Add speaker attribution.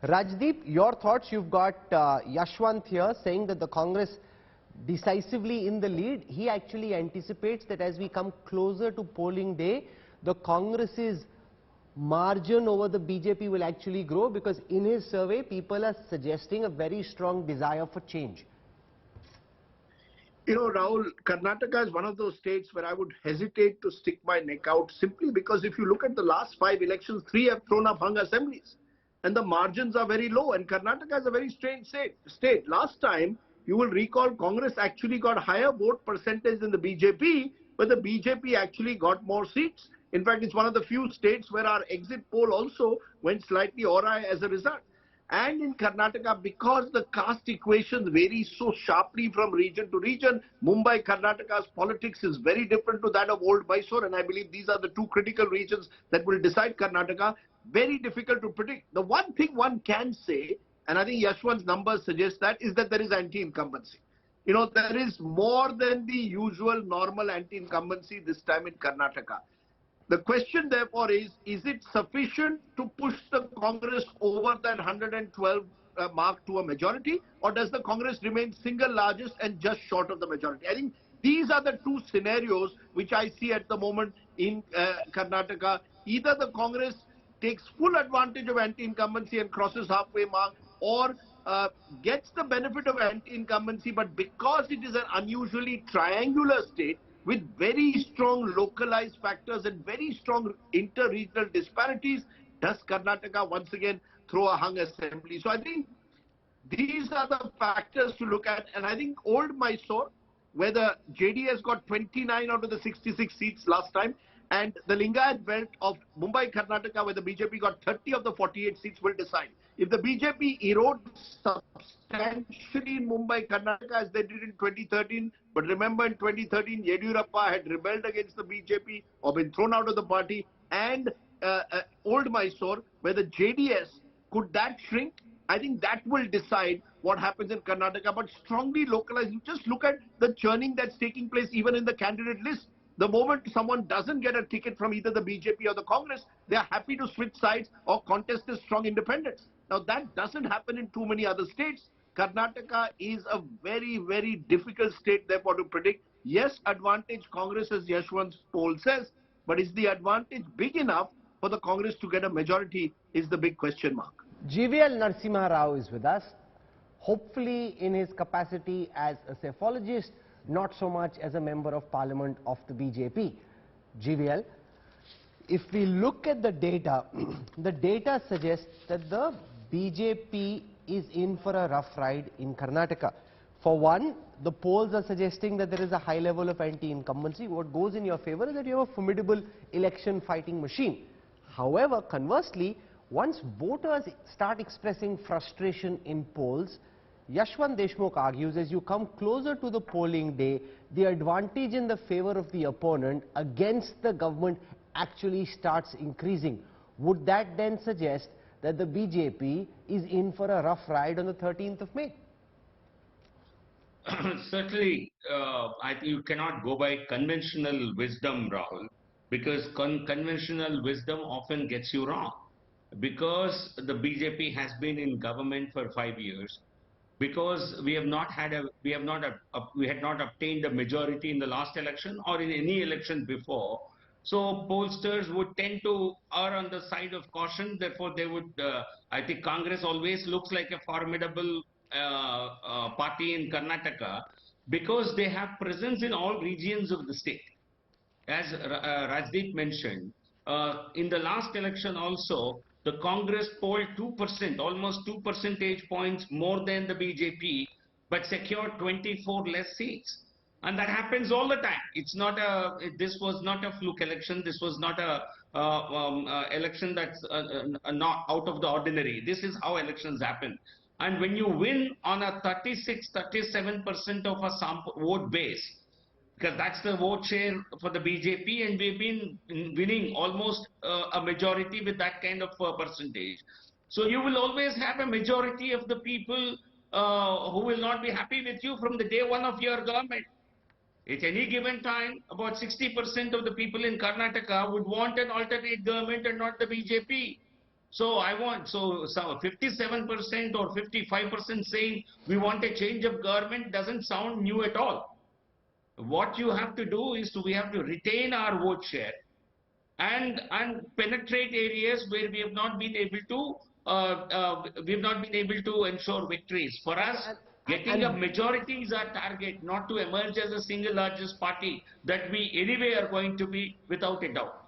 Speaker 1: Rajdeep, your thoughts? You've got Yashwant here saying that the Congress decisively in the lead. He actually anticipates that as we come closer to polling day, the Congress's margin over the BJP will actually grow, because in his survey, people are suggesting a very strong desire for change.
Speaker 2: You know, Rahul, Karnataka is one of those states where I would hesitate to stick my neck out, simply because if you look at the last 5 elections, 3 have thrown up hung assemblies and the margins are very low, and Karnataka is a very strange state. Last time, you will recall, Congress actually got higher vote percentage than the BJP, but the BJP actually got more seats. In fact, it's one of the few states where our exit poll also went slightly awry as a result. And in Karnataka, because the caste equations vary so sharply from region to region, Mumbai, Karnataka's politics is very different to that of old Mysore, and I believe these are the 2 critical regions that will decide Karnataka. Very difficult to predict. The one thing one can say, and I think Yashwant's numbers suggest that, is that there is anti-incumbency. You know, there is more than the usual normal anti-incumbency this time in Karnataka. The question therefore is it sufficient to push the Congress over that 112 mark to a majority, or does the Congress remain single largest and just short of the majority? I think these are the 2 scenarios which I see at the moment in Karnataka. Either the Congress takes full advantage of anti-incumbency and crosses halfway mark, or gets the benefit of anti-incumbency, but because it is an unusually triangular state with very strong localized factors and very strong inter-regional disparities, does Karnataka once again throw a hung assembly? So I think these are the factors to look at, and I think old Mysore, where the JDS got 29 out of the 66 seats last time, and the Lingayat belt of Mumbai, Karnataka, where the BJP got 30 of the 48 seats, will decide. If the BJP erodes substantially in Mumbai, Karnataka, as they did in 2013, but remember in 2013, Yediyurappa had rebelled against the BJP or been thrown out of the party, and old Mysore, where the JDS, could that shrink? I think that will decide what happens in Karnataka, but strongly localized. You just look at the churning that's taking place even in the candidate list. The moment someone doesn't get a ticket from either the BJP or the Congress, they are happy to switch sides or contest as strong independents. Now, that doesn't happen in too many other states. Karnataka is a very, very difficult state, therefore, to predict. Yes, advantage Congress, as Yashwant's poll says, but is the advantage big enough for the Congress to get a majority is the big question mark.
Speaker 1: GVL Narasimha Rao is with us, hopefully in his capacity as a cephalogist, not so much as a member of parliament of the BJP. GVL, if we look at the data, the data suggests that the BJP is in for a rough ride in Karnataka. For one, the polls are suggesting that there is a high level of anti-incumbency. What goes in your favor is that you have a formidable election fighting machine. However, conversely, once voters start expressing frustration in polls, Yashwant Deshmukh argues, as you come closer to the polling day, the advantage in the favor of the opponent against the government actually starts increasing. Would that then suggest that the BJP is in for a rough ride on the 13th of May?
Speaker 3: Certainly, I think you cannot go by conventional wisdom, Rahul, because conventional wisdom often gets you wrong. Because the BJP has been in government for 5 years, because we had not obtained a majority in the last election or in any election before. So pollsters would tend to err on the side of caution. Therefore, they would, I think Congress always looks like a formidable party in Karnataka because they have presence in all regions of the state. As Rajdeep mentioned, in the last election also, the Congress polled 2%, almost 2 percentage points more than the BJP, but secured 24 less seats. And that happens all the time. It's not this was not a fluke election. This was not a election that's not out of the ordinary. This is how elections happen. And when you win on a 37% of a sample vote base, because that's the vote share for the BJP, and we've been winning almost a majority with that kind of percentage. So you will always have a majority of the people who will not be happy with you from the day one of your government. At any given time, about 60% of the people in Karnataka would want an alternate government and not the BJP. So I want, so 57% or 55% saying we want a change of government doesn't sound new at all. What you have to do is we have to retain our vote share and penetrate areas where we have not been able to ensure victories. For us, getting a majority is our target, not to emerge as a single largest party that we anyway are going to be without a doubt.